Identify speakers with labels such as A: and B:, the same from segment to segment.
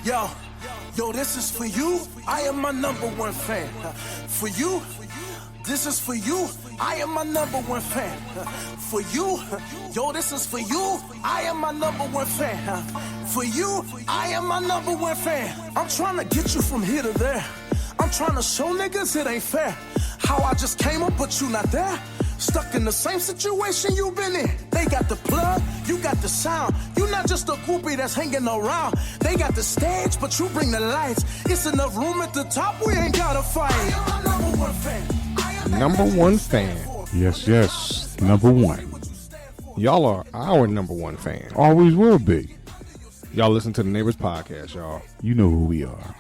A: Yo, this is for you. I am my number one fan. For you, this is for you. I am my number one fan. For you, yo, this is for you. I am my number one fan. For you, I am my number one fan. I'm trying to get you from here to there. I'm trying to show niggas it ain't fair. How I just came up, but you not there. Stuck in the same situation you been in. They got the plug, you got the sound. You not just a groupie that's hanging around. They got the stage, but you bring the lights. It's enough room at the top, we ain't gotta fight. I am my number one fan.
B: Number one fan.
C: Yes, number one.
B: Y'all are our number one fan.
C: Always will be.
B: Y'all listen to the Neighbors Podcast, y'all.
C: You know who we are.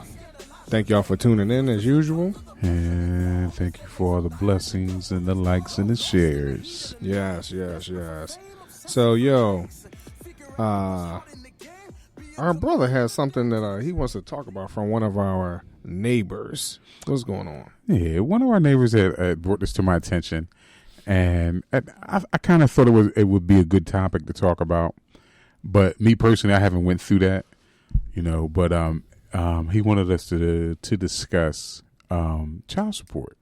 B: Thank y'all for tuning in as usual.
C: And thank you for all the blessings and the likes and the shares.
B: Yes. So, yo, our brother has something that he wants to talk about from one of our neighbors. What's going on?
C: Yeah, one of our neighbors had brought this to my attention, and I kind of thought it would be a good topic to talk about. But me personally, I haven't went through that, But he wanted us to discuss child support.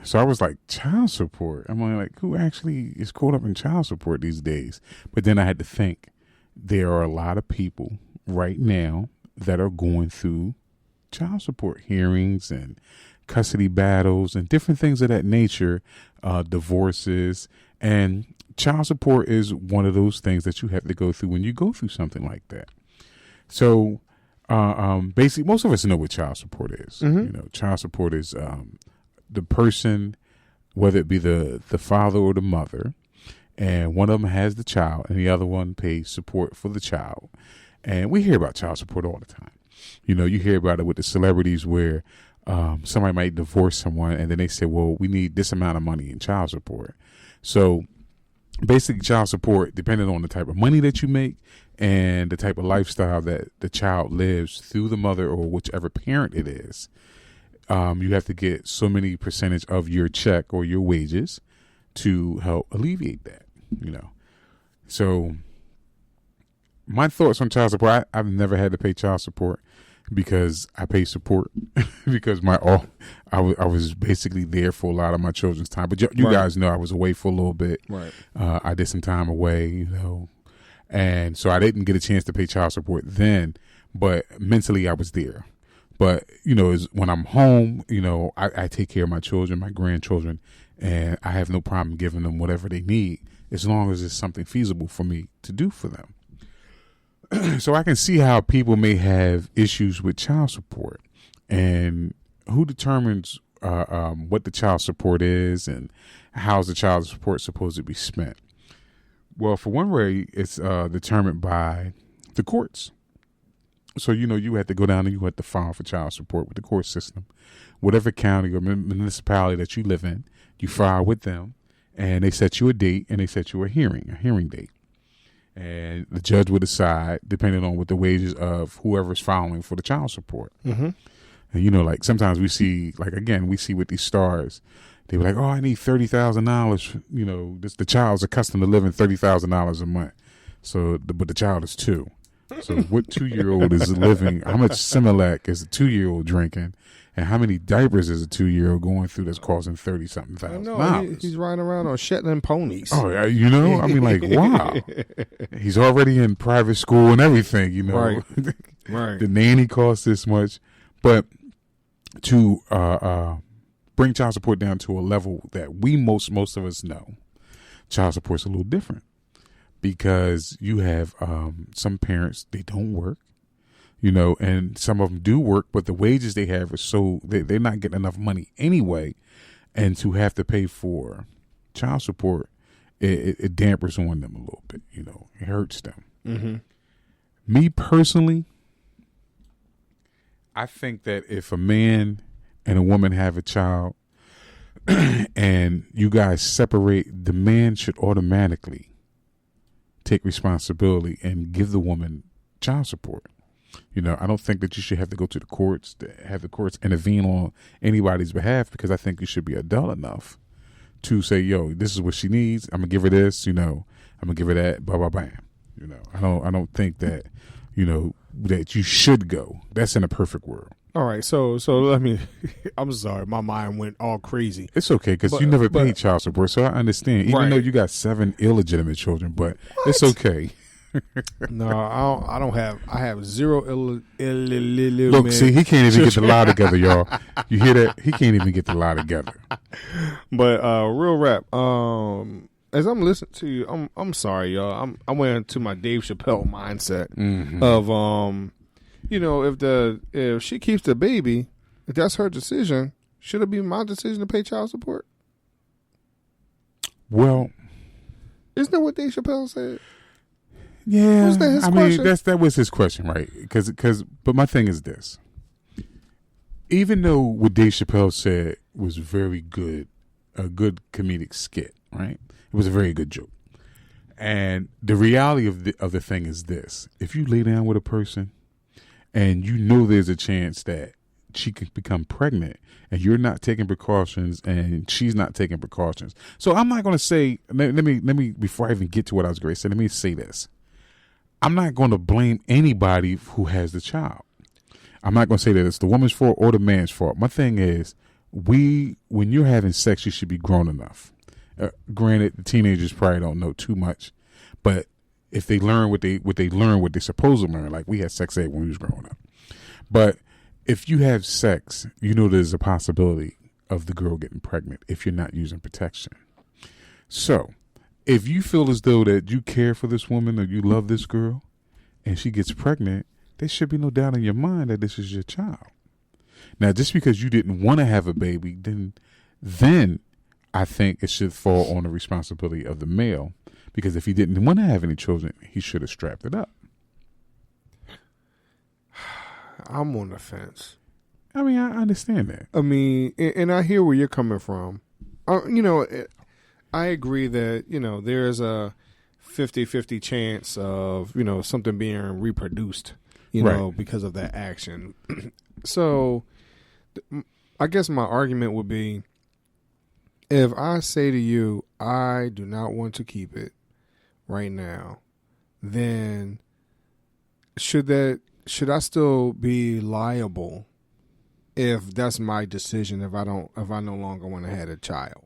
C: So I was like, child support? I'm like, who actually is caught up in child support these days? But then I had to think, there are a lot of people right now that are going through child support hearings and custody battles and different things of that nature, divorces. And child support is one of those things that you have to go through when you go through something like that. So basically, most of us know what child support is.
B: Mm-hmm.
C: Child support is the person, whether it be the father or the mother, and one of them has the child and the other one pays support for the child. And we hear about child support all the time. You hear about it with the celebrities where somebody might divorce someone and then they say, well, we need this amount of money in child support. So basically, child support, depending on the type of money that you make and the type of lifestyle that the child lives through the mother or whichever parent it is, you have to get so many percentage of your check or your wages to help alleviate that, So my thoughts on child support, I've never had to pay child support because I pay support because I was basically there for a lot of my children's time. But you guys know I was away for a little bit.
B: Right.
C: I did some time away, and so I didn't get a chance to pay child support then, but mentally I was there. But, when I'm home, I take care of my children, my grandchildren, and I have no problem giving them whatever they need as long as it's something feasible for me to do for them. So I can see how people may have issues with child support, and who determines what the child support is and how's the child support supposed to be spent. Well, for one way, it's determined by the courts. So, you had to go down and you had to file for child support with the court system. Whatever county or municipality that you live in, you file with them, and they set you a date and they set you a hearing date. And the judge would decide, depending on what the wages of whoever's filing for the child support.
B: Mm-hmm.
C: And, like, sometimes we see with these stars, they were like, oh, I need $30,000. The child's accustomed to living $30,000 a month. So, but the child is 2. So what 2-year-old is living, how much Similac is a 2-year-old drinking, and how many diapers is a 2-year-old going through that's costing $30-something thousand?
B: I know, he's riding around on Shetland ponies.
C: Oh, like, wow. He's already in private school and everything,
B: Right.
C: The nanny costs this much. But to bring child support down to a level that most of us know, child support's a little different. Because you have some parents, they don't work, and some of them do work, but the wages they have are so they're not getting enough money anyway, and to have to pay for child support, it dampers on them a little bit, it hurts them.
B: Mm-hmm.
C: Me personally, I think that if a man and a woman have a child and you guys separate, the man should automatically take responsibility and give the woman child support. I don't think that you should have to go to the courts to have the courts intervene on anybody's behalf, because I think you should be adult enough to say, yo, this is what she needs. I'm gonna give her this, I'm gonna give her that, blah, blah, blah. I don't think that, that you should go. That's in a perfect world.
B: All right, so let me. I'm sorry, my mind went all crazy.
C: It's okay because you never paid child support, so I understand. Even though you got 7 illegitimate children, but it's okay.
B: No, I don't have. I have 0 illegitimate.
C: Look, see, he can't even get the lie together, y'all. You hear that? He can't even get the lie together.
B: But real rap. As I'm listening to you, I'm sorry, y'all. I went into my Dave Chappelle mindset of if she keeps the baby, if that's her decision, should it be my decision to pay child support?
C: Well,
B: isn't that what Dave Chappelle said?
C: Yeah,
B: was that his question?
C: That was his question, right? But my thing is this: even though what Dave Chappelle said was very good, a good comedic skit, right? It was a very good joke. And the reality of the thing is this: if you lay down with a person, and you know there's a chance that she could become pregnant, and you're not taking precautions, and she's not taking precautions. So I'm not going to say. Let me before I even get to what I was going to say. Let me say this. I'm not going to blame anybody who has the child. I'm not going to say that it's the woman's fault or the man's fault. My thing is, when you're having sex, you should be grown enough. Granted, the teenagers probably don't know too much, but if they learn what they learn, what they're supposed to learn, like we had sex ed when we was growing up. But if you have sex, there's a possibility of the girl getting pregnant if you're not using protection. So if you feel as though that you care for this woman or you love this girl and she gets pregnant, there should be no doubt in your mind that this is your child. Now, just because you didn't want to have a baby, then I think it should fall on the responsibility of the male, because if he didn't want to have any children, he should have strapped it up.
B: I'm on the fence.
C: I mean, I understand that.
B: I mean, and I hear where you're coming from. I agree that, there is a 50-50 chance of, something being reproduced, because of that action. So I guess my argument would be, if I say to you, I do not want to keep it right now, then should I still be liable if that's my decision, if I no longer want to have a child?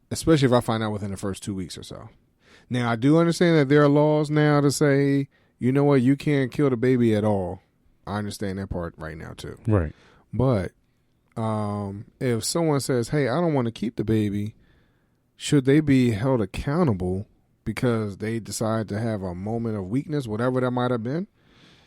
B: Especially if I find out within the first 2 weeks or so. Now, I do understand that there are laws now to say, you know what, you can't kill the baby at all. I understand that part right now, too.
C: Right.
B: But if someone says, hey, I don't want to keep the baby, should they be held accountable because they decide to have a moment of weakness, whatever that might have been?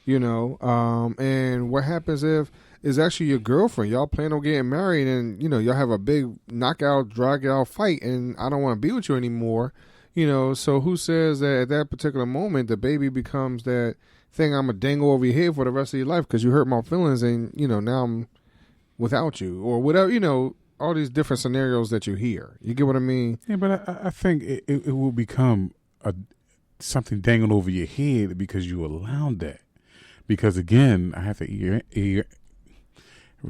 B: And what happens if it's actually your girlfriend? Y'all plan on getting married and, y'all have a big knockout, drag out fight and I don't want to be with you anymore. So who says that at that particular moment, the baby becomes that thing I'm going to dangle over your head for the rest of your life because you hurt my feelings and, now I'm without you or whatever, all these different scenarios that you hear. You get what I mean?
C: Yeah, but I think it will become something dangling over your head because you allowed that. Because again, I have to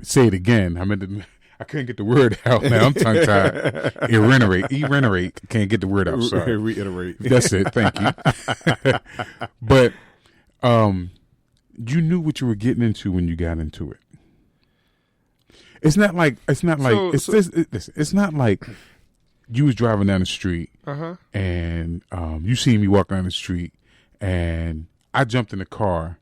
C: say it again. I couldn't get the word out now. I'm tongue tied. Reiterate. Can't get the word out. Sorry.
B: Reiterate.
C: That's it. Thank you. But you knew what you were getting into when you got into it. It's not like it's not like you was driving down the street and you see me walking down the street and I jumped in the car.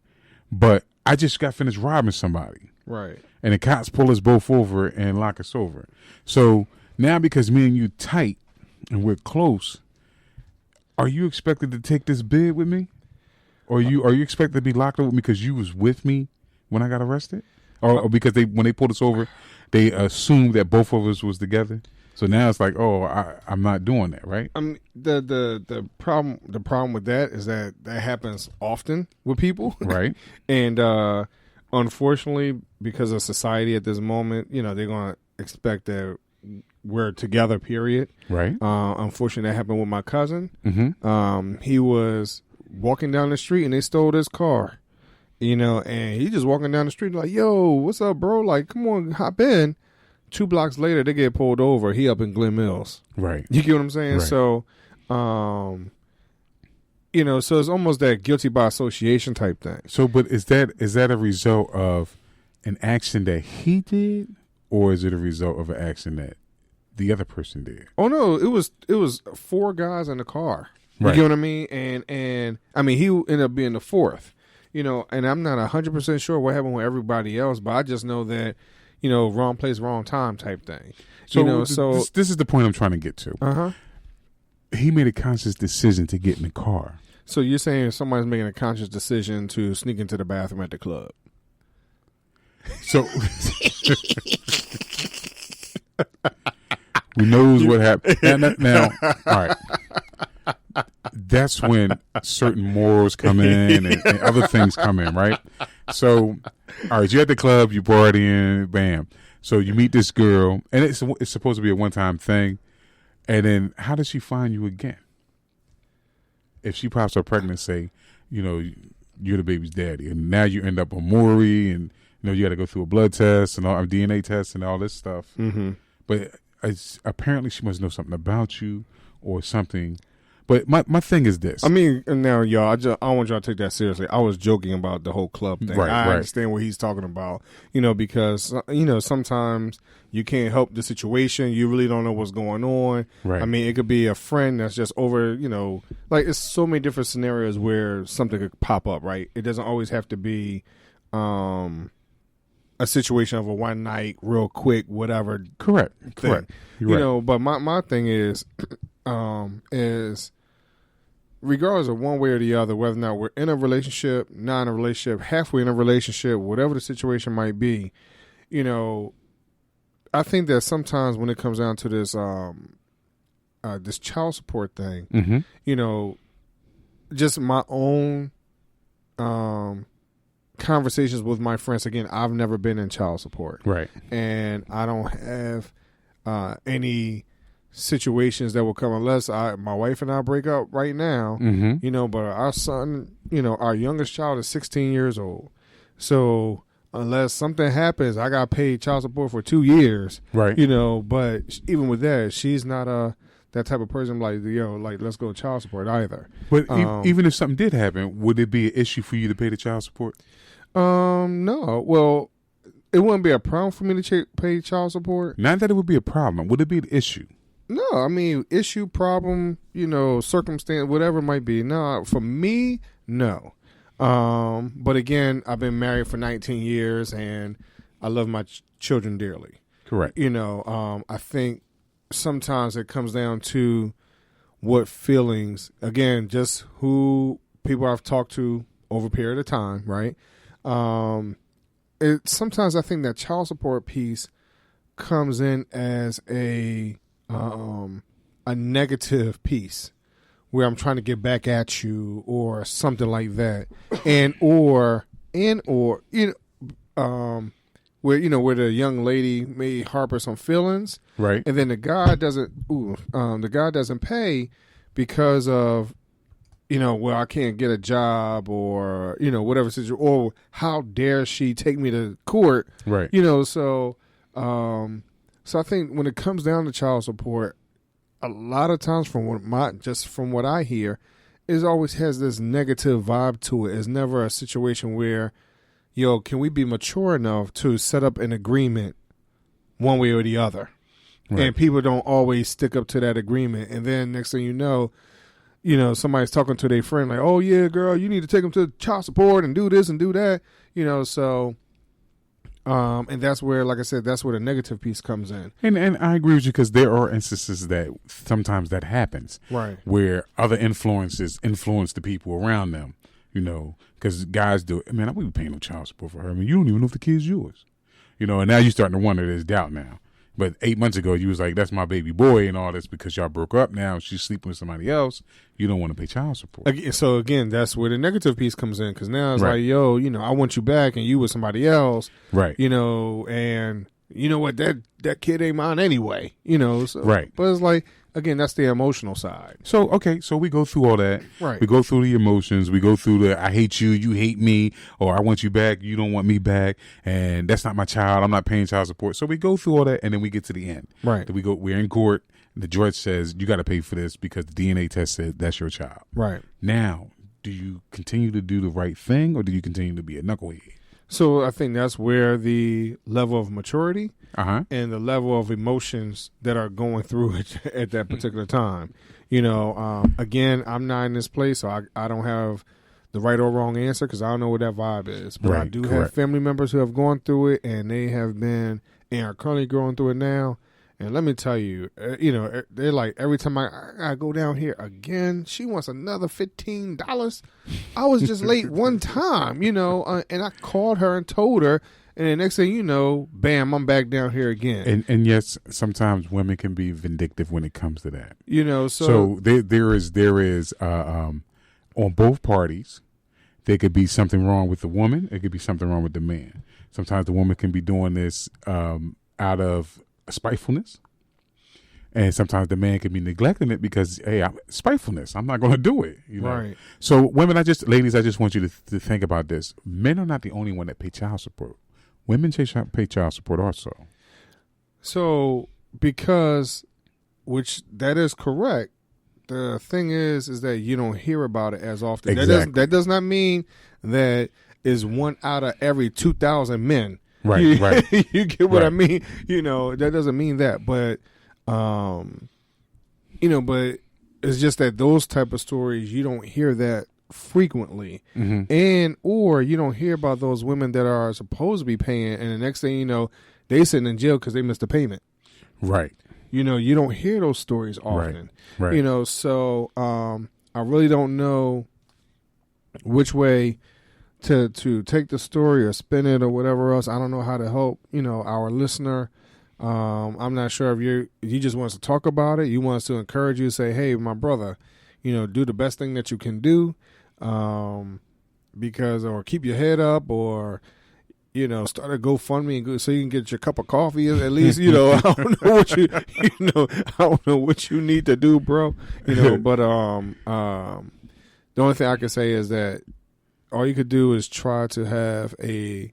C: But I just got finished robbing somebody.
B: Right.
C: And the cops pull us both over and lock us over. So now because me and you tight and we're close, are you expected to take this bid with me? Or are you expected to be locked up because you was with me when I got arrested? Or because when they pulled us over, they assumed that both of us was together? So now it's like, oh, I'm not doing that, right?
B: I mean, the problem with that is that happens often with people,
C: right?
B: And unfortunately, because of society at this moment, they're gonna expect that we're together. Period.
C: Right.
B: Unfortunately, that happened with my cousin.
C: Mm-hmm.
B: He was walking down the street and they stole his car. And he just walking down the street like, "Yo, what's up, bro? Like, come on, hop in." 2 blocks later, they get pulled over. He up in Glen Mills.
C: Right.
B: You get what I'm saying?
C: Right.
B: So, So it's almost that guilty by association type thing.
C: So, but is that a result of an action that he did, or is it a result of an action that the other person did?
B: Oh no, it was 4 guys in the car.
C: Right.
B: You get what I mean? And I mean, he ended up being the 4th. And I'm not 100% sure what happened with everybody else, but I just know that, wrong place, wrong time type thing.
C: So, this is the point I'm trying to get to.
B: Uh-huh.
C: He made a conscious decision to get in the car.
B: So you're saying somebody's making a conscious decision to sneak into the bathroom at the club?
C: So who knows what happened? Now, all right. That's when certain morals come in and other things come in, right? So, all right, you're at the club, you partying, bam. So you meet this girl, and it's supposed to be a one-time thing. And then how does she find you again? If she pops up pregnant, say, you're the baby's daddy, and now you end up on Maury, and you got to go through a blood test and all DNA test and all this stuff.
B: Mm-hmm.
C: But apparently she must know something about you or something. But my thing is this.
B: I mean, now, y'all, I don't want y'all to take that seriously. I was joking about the whole club thing.
C: Right,
B: I understand what he's talking about, because, sometimes you can't help the situation. You really don't know what's going on.
C: Right.
B: I mean, it could be a friend that's just over, like it's so many different scenarios where something could pop up, right? It doesn't always have to be a situation of a one night, real quick, whatever.
C: Correct.
B: Thing.
C: You're right.
B: But my thing is regardless of one way or the other, whether or not we're in a relationship, not in a relationship, halfway in a relationship, whatever the situation might be, I think that sometimes when it comes down to this this child support thing,
C: mm-hmm.
B: Just my own conversations with my friends. Again, I've never been in child support,
C: right?
B: And I don't have any situations that will come unless my wife and I break up right now,
C: mm-hmm.
B: But our son, our youngest child is 16 years old. So unless something happens, I got paid child support for 2 years,
C: right?
B: But even with that, she's not that type of person like, let's go child support either.
C: But even if something did happen, would it be an issue for you to pay the child support?
B: No. Well, it wouldn't be a problem for me to pay child support.
C: Not that it would be a problem. Would it be an issue?
B: No, I mean, issue, problem, circumstance, whatever it might be. No, for me, no. But again, I've been married for 19 years and I love my children dearly.
C: Correct.
B: I think sometimes it comes down to what feelings, again, just who people I've talked to over a period of time, right? Sometimes I think that child support piece comes in as a negative piece where I'm trying to get back at you or something like that, where the young lady may harbor some feelings,
C: right?
B: And then the guy doesn't pay because of I can't get a job or whatever situation, or how dare she take me to court,
C: right?
B: So I think when it comes down to child support, a lot of times from what I hear, it always has this negative vibe to it. It's never a situation where, can we be mature enough to set up an agreement one way or the other? Right. And people don't always stick up to that agreement. And then next thing you know, somebody's talking to their friend like, oh yeah, girl, you need to take them to child support and do this and do that. And that's where, like I said, that's where the negative piece comes in.
C: And I agree with you because there are instances that sometimes that happens.
B: Right.
C: Where other influences influence the people around them, because guys do it. Man, I wouldn't be paying no child support for her. I mean, you don't even know if the kid's yours. And now you're starting to wonder, there's doubt now. But 8 months ago, you was like, that's my baby boy and all this because y'all broke up. Now she's sleeping with somebody else. You don't want to pay child support.
B: So, again, that's where the negative piece comes in because now it's
C: right.
B: like, I want you back and you with somebody else.
C: Right.
B: And you know what? That kid ain't mine anyway. So,
C: right.
B: But it's like, again, that's the emotional side.
C: So, okay, so we go through all that.
B: Right.
C: We go through the emotions. We go through the I hate you, you hate me, or I want you back, you don't want me back, and that's not my child, I'm not paying child support. So we go through all that, and then we get to the end.
B: Right.
C: We're in court. the judge says you got to pay for this because the DNA test said that's your child.
B: Right.
C: Now, do you continue to do the right thing, or do you continue to be a knucklehead?
B: So I think that's where the level of maturity
C: Uh-huh.
B: and the level of emotions that are going through it at that particular time. You know, again, I'm not in this place, so I don't have the right or wrong answer because I don't know what that vibe is. But I
C: Right,
B: do
C: correct.
B: have family members who have gone through it, and they have been and are currently going through it now. And let me tell you, you know, they're like, every time I go down here again, she wants another $15. I was just late one time, you know, and I called her and told her, and the next thing you know, bam, I'm back down here again.
C: And yes, sometimes women can be vindictive when it comes to that.
B: You know,
C: So there is on both parties, there could be something wrong with the woman. It could be something wrong with the man. Sometimes the woman can be doing this out of spitefulness, and sometimes the man can be neglecting it because, hey, spitefulness. I'm not going to do it. You know?
B: Right.
C: So women, ladies, I just want you to think about this. Men are not the only one that pay child support. Women pay child support also.
B: So because, which that is correct. The thing is that you don't hear about it as often.
C: Exactly.
B: That does not mean that is one out of every 2,000 men.
C: Right, right.
B: You get what I
C: Right.
B: mean? You know, that doesn't mean that, but you know, but it's just that those type of stories, you don't hear that frequently.
C: Mm-hmm.
B: And or you don't hear about those women that are supposed to be paying, and the next thing you know, they sitting in jail because they missed a payment.
C: Right.
B: You know, you don't hear those stories often.
C: Right.
B: You know, so I really don't know which way to take the story or spin it or whatever else. I don't know how to help, you know, our listener. I'm not sure if you just want us to talk about it. You want us to encourage you, say, hey, my brother, you know, do the best thing that you can do, because, or keep your head up, or, you know, start a GoFundMe so you can get your cup of coffee at least. You know, I don't know what I don't know what you need to do, bro. You know, but the only thing I can say is that all you could do is try to have a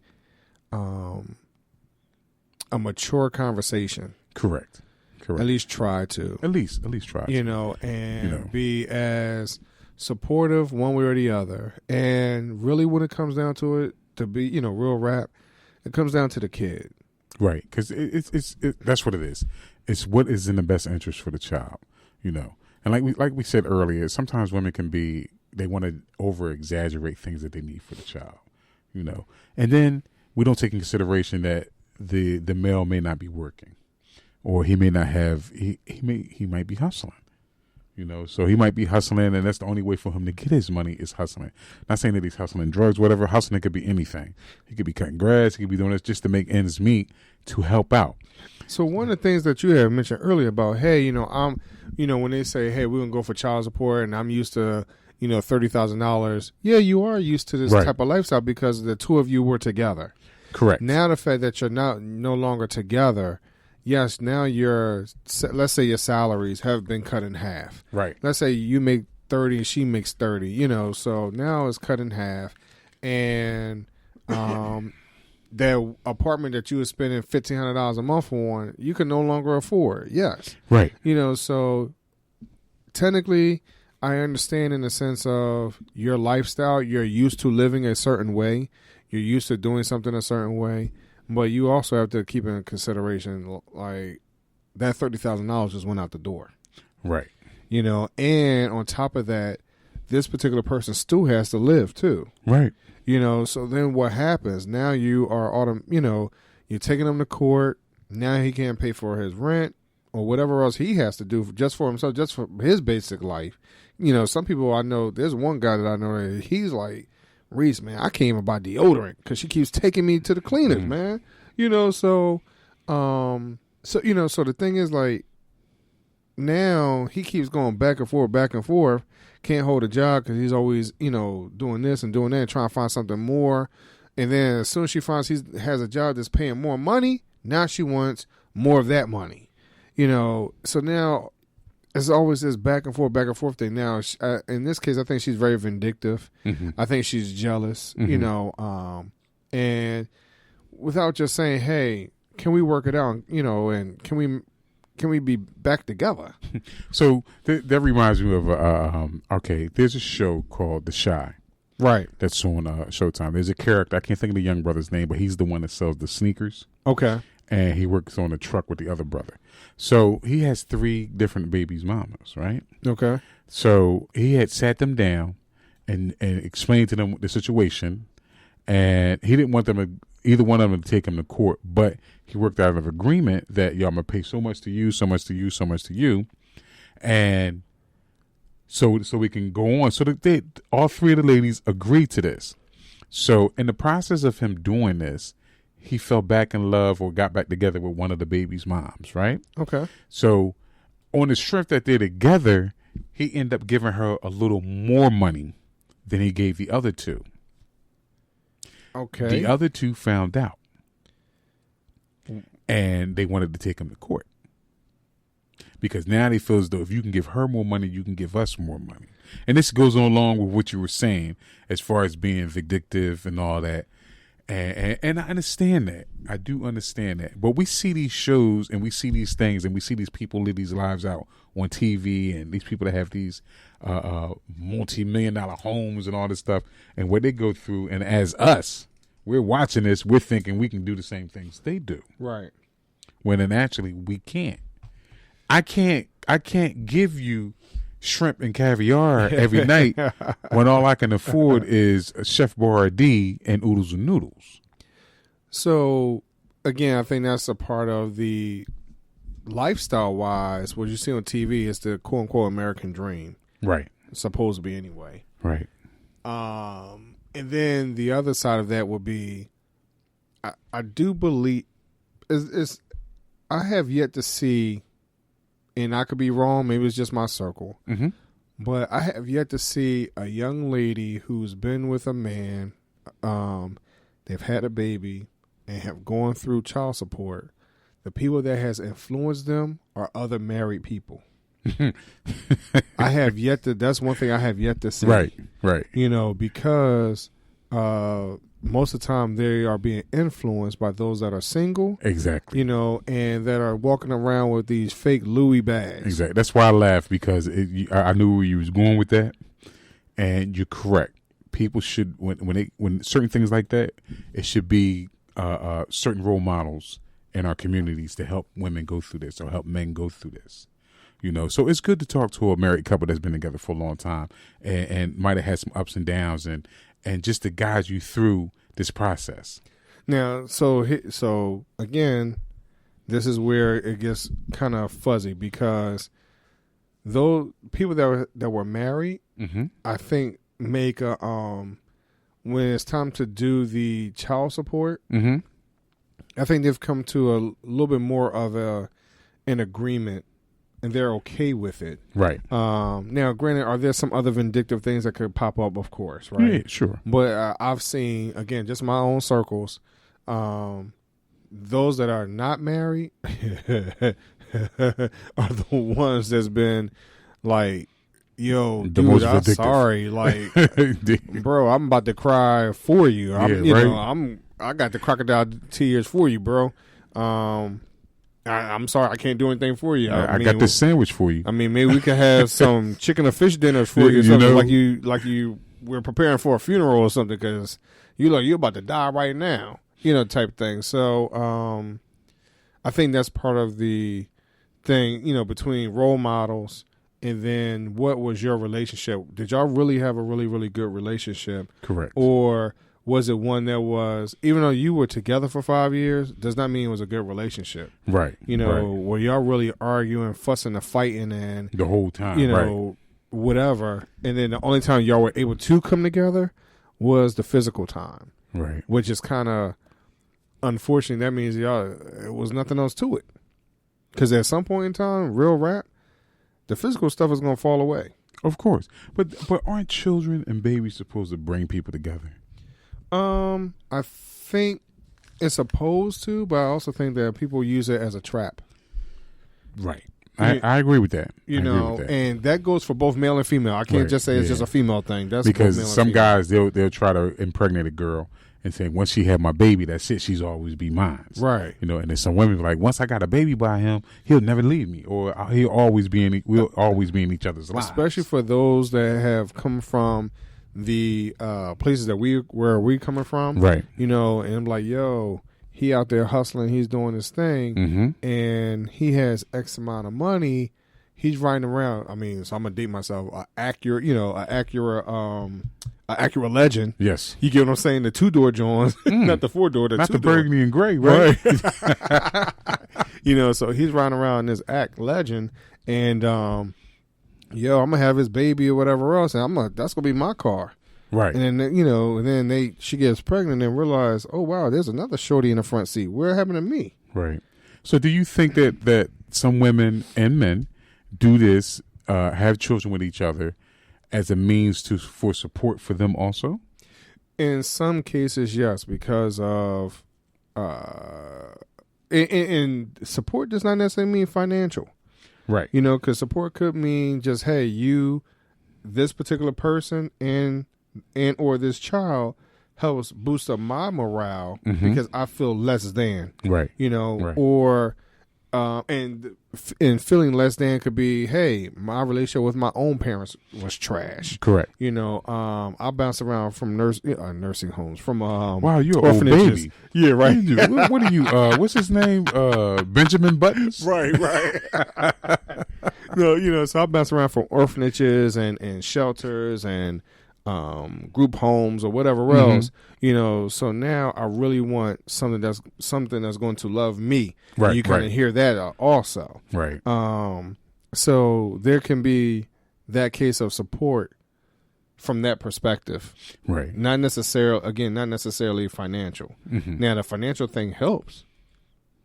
B: mature conversation.
C: Correct.
B: At least try to.
C: At least try.
B: You know, and
C: You know.
B: be as supportive one way or the other. And really, when it comes down to it, to be, you know, real rap, it comes down to the kid.
C: Right, because it's that's what it is. It's what is in the best interest for the child, you know. And like we said earlier, sometimes women they want to over exaggerate things that they need for the child, you know. And then we don't take in consideration that the male may not be working, or he may not have he might be hustling. You know, so he might be hustling, and that's the only way for him to get his money is hustling. Not saying that he's hustling drugs, whatever. Hustling could be anything. He could be cutting grass. He could be doing this just to make ends meet, to help out.
B: So one of the things that you had mentioned earlier about, hey, you know, when they say, hey, we're gonna go for child support, and I'm used to, you know, $30,000. Yeah, you are used to this
C: Right.
B: type of lifestyle because the two of you were together.
C: Correct.
B: Now the fact that you're no longer together. Yes, now let's say your salaries have been cut in half.
C: Right.
B: Let's say you make 30 and she makes 30, you know, so now it's cut in half. And that apartment that you were spending $1,500 a month on, you can no longer afford. Yes.
C: Right.
B: You know, so technically I understand in the sense of your lifestyle, you're used to living a certain way. You're used to doing something a certain way. But you also have to keep in consideration, like, that $30,000 just went out the door.
C: Right.
B: You know, and on top of that, this particular person still has to live, too.
C: Right.
B: You know, so then what happens? Now you are, you know, you're taking him to court. Now he can't pay for his rent or whatever else he has to do just for himself, just for his basic life. You know, some people I know, there's one guy that I know that he's like, Reese, man, I can't even buy deodorant because she keeps taking me to the cleaners, man. You know, so you know, so the thing is, like, now he keeps going back and forth, can't hold a job because he's always, you know, doing this and doing that and trying to find something more. And then as soon as she finds he has a job that's paying more money, now she wants more of that money. You know, so now it's always this back and forth thing. Now, in this case, I think she's very vindictive.
C: Mm-hmm.
B: I think she's jealous,
C: Mm-hmm.
B: you know, and without just saying, hey, can we work it out, you know, and can we can we be back together?
C: So that reminds me of okay. There's a show called The Shy.
B: Right.
C: That's on Showtime. There's a character, I can't think of the young brother's name, but he's the one that sells the sneakers.
B: Okay.
C: And he works on a truck with the other brother. So he has 3 different babies' mamas, right?
B: Okay.
C: So he had sat them down and explained to them the situation. And he didn't want them to, either one of them to take him to court, but he worked out of an agreement that y'all, I'm going to pay so much to you, so much to you, so much to you. And so we can go on. So that all 3 of the ladies agreed to this. So in the process of him doing this, he fell back in love or got back together with one of the baby's moms, right?
B: Okay.
C: So on the strength that they're together, he ended up giving her a little more money than he gave the other 2.
B: Okay.
C: The other 2 found out. And they wanted to take him to court. Because now they feel as though if you can give her more money, you can give us more money. And this goes on along with what you were saying as far as being vindictive and all that. And I understand that. I do understand that. But we see these shows and we see these things and we see these people live these lives out on TV and these people that have these multi-million-dollar homes and all this stuff and what they go through. And as us, we're watching this, we're thinking we can do the same things they do.
B: Right.
C: When then actually we can't. I can't give you shrimp and caviar every night when all I can afford is Chef Boyardee and oodles and noodles.
B: So, again, I think that's a part of the lifestyle-wise, what you see on TV is the quote-unquote American dream.
C: Right.
B: It's supposed to be anyway.
C: Right.
B: And then the other side of that would be, I do believe, I have yet to see, and I could be wrong, maybe it's just my circle, but I have yet to see a young lady who's been with a man, they've had a baby, and have gone through child support. The people that has influenced them are other married people. I have yet to, that's one thing I have yet to see.
C: Right.
B: You know, because most of the time they are being influenced by those that are single.
C: Exactly.
B: You know, and that are walking around with these fake Louis bags.
C: Exactly. That's why I laughed because I knew where you was going with that, and you're correct. People should when certain things like that, it should be certain role models in our communities to help women go through this or help men go through this. You know, so it's good to talk to a married couple that's been together for a long time and might have had some ups and downs and just to guide you through this process.
B: Now, so again, this is where it gets kind of fuzzy because those people that were married, I think make a when it's time to do the child support, I think they've come to a little bit more of an agreement. And they're okay with it. Right. Now, granted, are there some other vindictive things that could pop up? Of course, right?
C: Yeah, sure.
B: But I've seen, again, just my own circles, those that are not married are the ones that's been like, yo, dude, I'm sorry. Like, bro, I'm about to cry for you. I got the crocodile tears for you, bro. I'm sorry, I can't do anything for you.
C: I got this sandwich for you.
B: I mean, maybe we could have some chicken or fish dinners for you, or something like you we're preparing for a funeral or something because you're about to die right now, type thing. So, I think that's part of the thing, between role models and then what was your relationship? Did y'all really have a really, really good relationship?
C: Correct.
B: Or was it one that was, even though you were together for 5 years, does not mean it was a good relationship. Right. Were y'all really arguing, fussing, and fighting, and
C: the whole time,
B: whatever. And then the only time y'all were able to come together was the physical time. Right. Which is kind of unfortunate. That means it was nothing else to it. Because at some point in time, real rap, the physical stuff is going to fall away.
C: Of course. But aren't children and babies supposed to bring people together?
B: I think it's supposed to, but I also think that people use it as a trap.
C: Right. I agree with that.
B: You know, and that goes for both male and female. I can't just say it's just a female thing. That's
C: because
B: both male
C: some
B: and female.
C: guys they'll try to impregnate a girl and say once she had my baby, that's it. She's always be mine.
B: Right.
C: You know, and then some women like once I got a baby by him, he'll never leave me, or we'll always be in each other's lives.
B: Especially for those that have come from the places that where we coming from.
C: Right.
B: You know, and I'm like, yo, he out there hustling, he's doing his thing, and he has X amount of money. He's riding around. I mean, so I'm gonna date myself. An accurate legend.
C: Yes.
B: You get what I'm saying? The 2-door Johns, not the 4-door,
C: not the
B: 2-door.
C: burgundy and gray, right?
B: You know, so he's riding around this legend, and I'm gonna have his baby or whatever else, and that's gonna be my car.
C: Right.
B: And then she gets pregnant and realize, oh wow, there's another shorty in the front seat. What happened to me?
C: Right. So do you think that some women and men do this, have children with each other as a means for support for them also?
B: In some cases, yes, because of and support does not necessarily mean financial.
C: Right.
B: You know, because support could mean just, hey, this particular person and or this child helps boost up my morale because I feel less than.
C: Right.
B: You know,
C: right.
B: or and feeling less than could be, hey, my relationship with my own parents was trash.
C: Correct.
B: You know, I bounce around from nursing homes, from
C: wow, you're an
B: orphanages.
C: Old baby.
B: Yeah, right.
C: What are you? What's his name? Benjamin Buttons.
B: Right. No, you know, so I bounce around from orphanages and shelters and group homes or whatever else. You know, so now I really want something that's going to love me.
C: Right.
B: And you kind of hear that also.
C: Right.
B: So there can be that case of support from that perspective.
C: Right.
B: Not necessarily financial. Now the financial thing helps.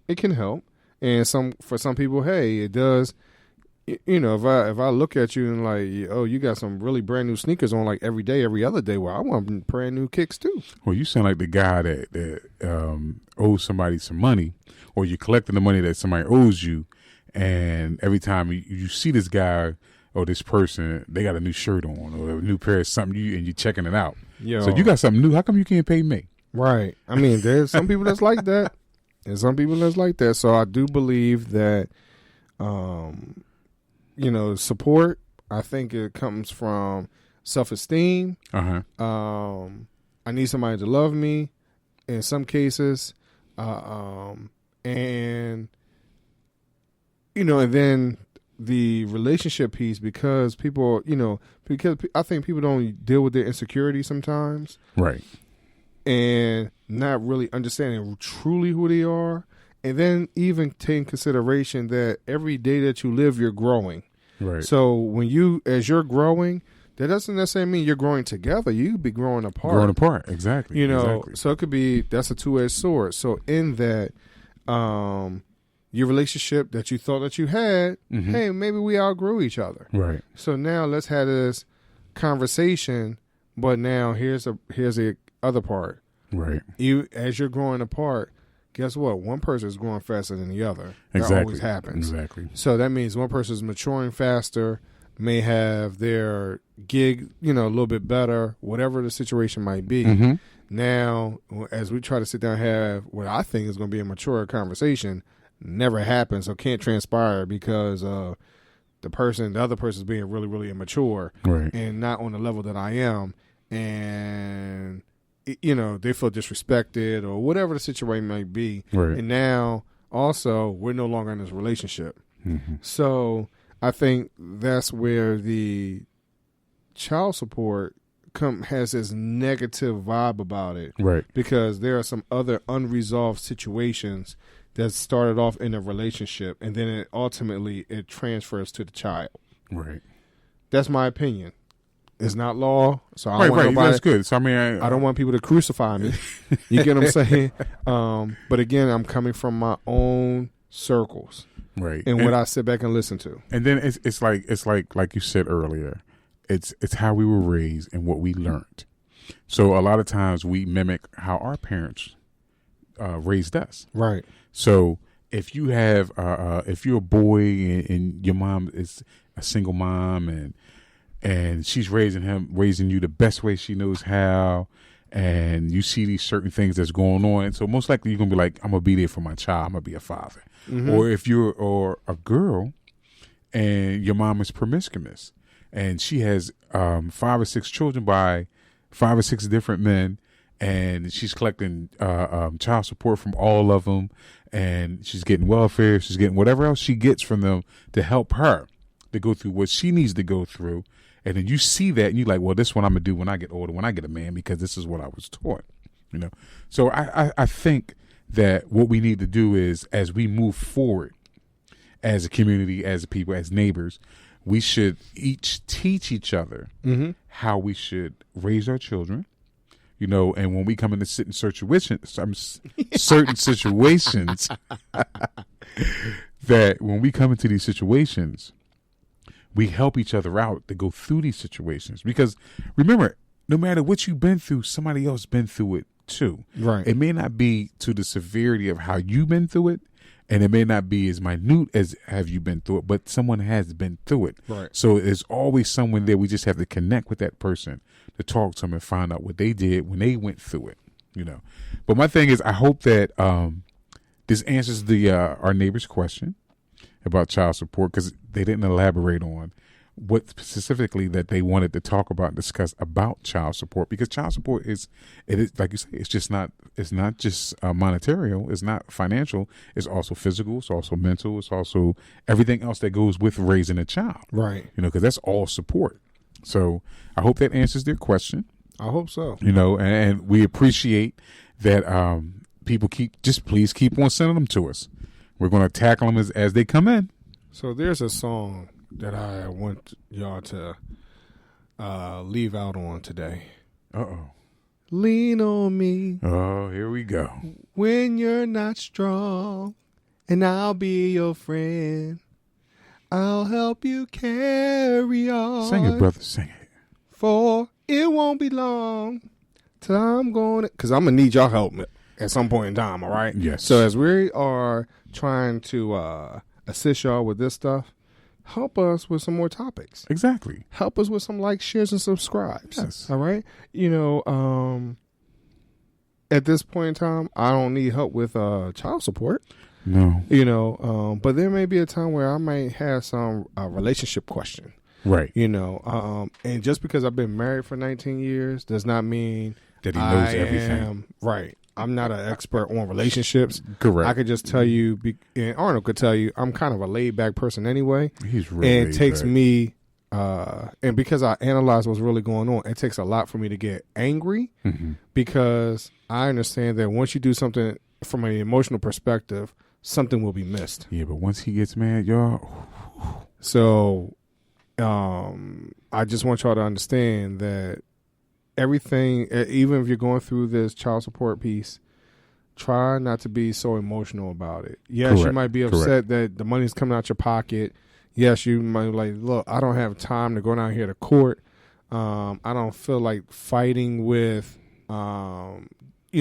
B: It can help. And for some people, hey, it does. You know, if I look at you and like, oh, you got some really brand new sneakers on like every day, every other day. Well, I want brand new kicks too.
C: Well, you sound like the guy that owes somebody some money, or you're collecting the money that somebody owes you, and every time you see this guy or this person, they got a new shirt on or a new pair of something, and you're checking it out.
B: Yo.
C: So you got something new. How come you can't pay me?
B: Right. I mean, there's some people that's like that, and some people that's like that. So I do believe that, you know, support, I think it comes from self-esteem. I need somebody to love me in some cases. And, you know, and then the relationship piece, because people, you know, because I think people don't deal with their insecurity sometimes.
C: Right.
B: And not really understanding truly who they are. And then even taking consideration that every day that you live, you're growing.
C: Right.
B: So as you're growing, that doesn't necessarily mean you're growing together. You could be growing apart.
C: Growing apart, exactly.
B: You know,
C: exactly.
B: So it could be, that's a two-edged sword. So in that, your relationship that you thought that you had, hey, maybe we outgrew each other.
C: Right.
B: So now let's have this conversation, but now here's the other part.
C: Right.
B: As you're growing apart, guess what? One person is growing faster than the other.
C: Exactly.
B: That always happens.
C: Exactly.
B: So that means one person is maturing faster, may have their gig, you know, a little bit better, whatever the situation might be. Now, as we try to sit down and have what I think is going to be a mature conversation, never happens or can't transpire because the other person is being really, really immature,
C: right,
B: and not on the level that I am, and you know, they feel disrespected or whatever the situation might be.
C: Right.
B: And now also we're no longer in this relationship. So I think that's where the child support has this negative vibe about it.
C: Right.
B: Because there are some other unresolved situations that started off in a relationship and then it transfers to the child.
C: Right.
B: That's my opinion. It's not law, so I don't
C: right,
B: want
C: right.
B: nobody,
C: That's good. So I mean,
B: I don't want people to crucify me. You get what I'm saying? But again, I'm coming from my own circles,
C: right,
B: and what I sit back and listen to.
C: And then it's like you said earlier, it's how we were raised and what we learned. So a lot of times we mimic how our parents raised us.
B: Right.
C: So if you have, if you're a boy and your mom is a single mom and she's raising you the best way she knows how, and you see these certain things that's going on, and so most likely you're gonna be like, I'm gonna be there for my child. I'm gonna be a father. Or if you're a girl and your mom is promiscuous and she has 5 or 6 children by 5 or 6 different men, and she's collecting child support from all of them, and she's getting welfare, she's getting whatever else she gets from them to help her to go through what she needs to go through. And then you see that and you're like, well, this is what I'm gonna do when I get older, when I get a man, because this is what I was taught, you know. So I think that what we need to do is, as we move forward as a community, as a people, as neighbors, we should each teach each other how we should raise our children, you know. And when we come into certain situations, that when we come into these situations, we help each other out to go through these situations. Because remember, no matter what you've been through, somebody else been through it too.
B: Right.
C: It may not be to the severity of how you've been through it, and it may not be as minute as have you been through it, but someone has been through it.
B: Right.
C: So there's always someone there. We just have to connect with that person to talk to them and find out what they did when they went through it, you know. But my thing is, I hope that this answers our neighbor's question about child support, because they didn't elaborate on what specifically that they wanted to talk about and discuss about child support, because child support is like you say, it's not just monetary, it's not financial, it's also physical, it's also mental, it's also everything else that goes with raising a child,
B: Right.
C: you know, because that's all support. So I hope that answers their question.
B: I hope so.
C: You know, and we appreciate that people please keep on sending them to us. We're going to tackle them as they come in.
B: So there's a song that I want y'all to leave out on today.
C: Uh-oh.
B: Lean on me
C: Oh, here we go.
B: when you're not strong, and I'll be your friend. I'll help you carry on.
C: Sing it, brother. Sing it.
B: For it won't be long till I'm going to... Because I'm going to need y'all help at some point in time, all right?
C: Yes.
B: So as we are trying to assist y'all with this stuff, help us with some more topics.
C: Exactly.
B: Help us with some likes, shares, and subscribes.
C: Yes.
B: All right? You know, at this point in time, I don't need help with child support.
C: No.
B: You know, but there may be a time where I might have some relationship question.
C: Right.
B: You know, and just because I've been married for 19 years does not mean
C: That he knows everything.
B: Right. I'm not an expert on relationships.
C: Correct.
B: I could just tell you, and Arnold could tell you, I'm kind of a laid back person anyway.
C: He's really
B: And it takes
C: back.
B: me, and because I analyze what's really going on, it takes a lot for me to get angry, because I understand that once you do something from an emotional perspective, something will be missed.
C: Yeah, but once he gets mad, y'all.
B: So I just want y'all to understand that everything, even if you're going through this child support piece, try not to be so emotional about it. Yes, you
C: Correct.
B: might be upset that the money's coming out your pocket. Yes, you might be like, look, I don't have time to go down here to court. I don't feel like fighting with, you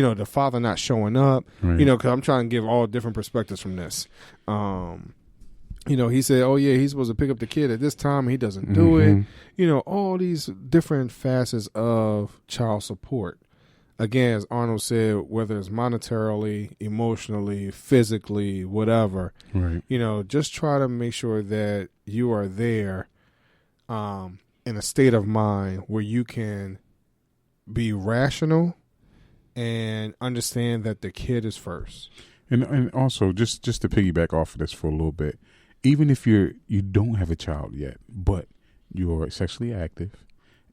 B: know, the father not showing up,
C: Right.
B: you know, because I'm trying to give all different perspectives from this. You know, he said, oh, yeah, he's supposed to pick up the kid at this time. And he doesn't do it. You know, all these different facets of child support. Again, as Arnold said, whether it's monetarily, emotionally, physically, whatever,
C: Right.
B: you know, just try to make sure that you are there in a state of mind where you can be rational and understand that the kid is first.
C: And also, just to piggyback off of this for a little bit, even if you don't have a child yet, but you're sexually active,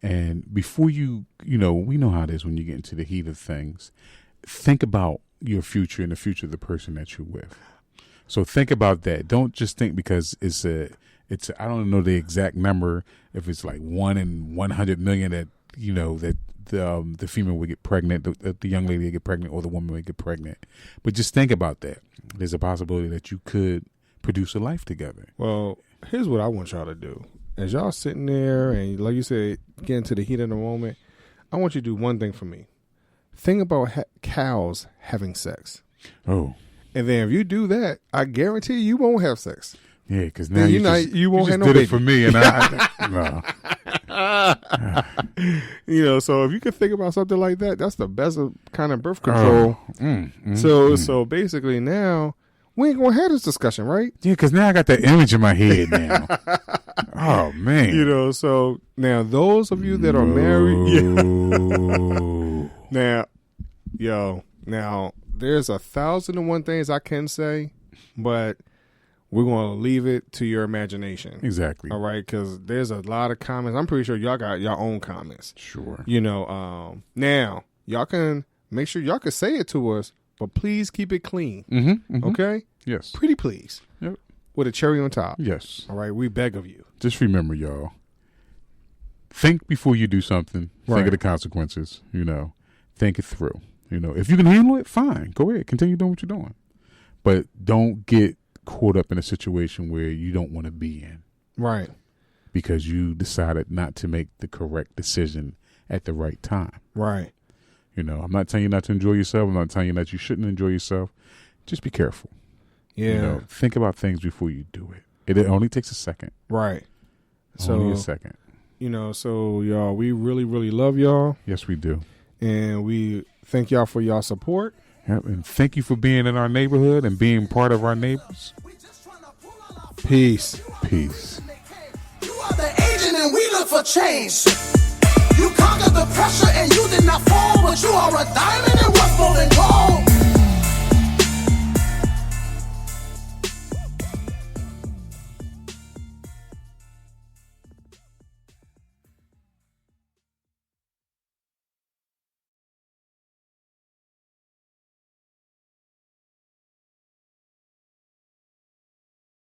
C: and before you know, we know how it is when you get into the heat of things, think about your future and the future of the person that you're with. So think about that. Don't just think because it's I don't know the exact number, if it's like 1 in 100 million that, you know, that the female would get pregnant, the young lady would get pregnant, or the woman would get pregnant. But just think about that. There's a possibility that you could produce a life together.
B: Well, here's what I want y'all to do. As y'all sitting there and, like you said, get into the heat of the moment, I want you to do one thing for me. Think about cows having sex.
C: Oh.
B: And then if you do that, I guarantee you won't have sex.
C: Yeah, because now
B: you won't have no
C: did
B: baby
C: it for me, and no.
B: You know, so if you can think about something like that, that's the best kind of birth control. So basically now we ain't gonna have this discussion, right?
C: Yeah, because now I got that image in my head now. Oh man,
B: you know. So now those of you that are married, now there's 1,001 things I can say, but we're going to leave it to your imagination.
C: Exactly.
B: All right, because there's a lot of comments. I'm pretty sure y'all got your own comments.
C: Sure.
B: You know, now y'all can make sure y'all can say it to us, but please keep it clean. Okay?
C: Yes.
B: Pretty please.
C: Yep.
B: With a cherry on top.
C: Yes.
B: All right, we beg of you.
C: Just remember, y'all, think before you do something.
B: Right.
C: Think of the consequences, you know. Think it through. You know, if you can handle it, fine. Go ahead. Continue doing what you're doing. But don't get caught up in a situation where you don't want to be in.
B: Right.
C: Because you decided not to make the correct decision at the right time.
B: Right.
C: You know, I'm not telling you not to enjoy yourself. I'm not telling you that you shouldn't enjoy yourself. Just be careful.
B: Yeah.
C: You know, think about things before you do it. It only takes a second.
B: Right.
C: Only a second.
B: You know, so y'all, we really, really love y'all.
C: Yes, we do.
B: And we thank y'all for y'all support.
C: Yep, and thank you for being in our neighborhood and being part of our neighbors.
B: Peace.
C: Peace.
A: You are the agent and we look for change. You conquered the pressure and you did not fall, but you are a diamond and what's more than gold.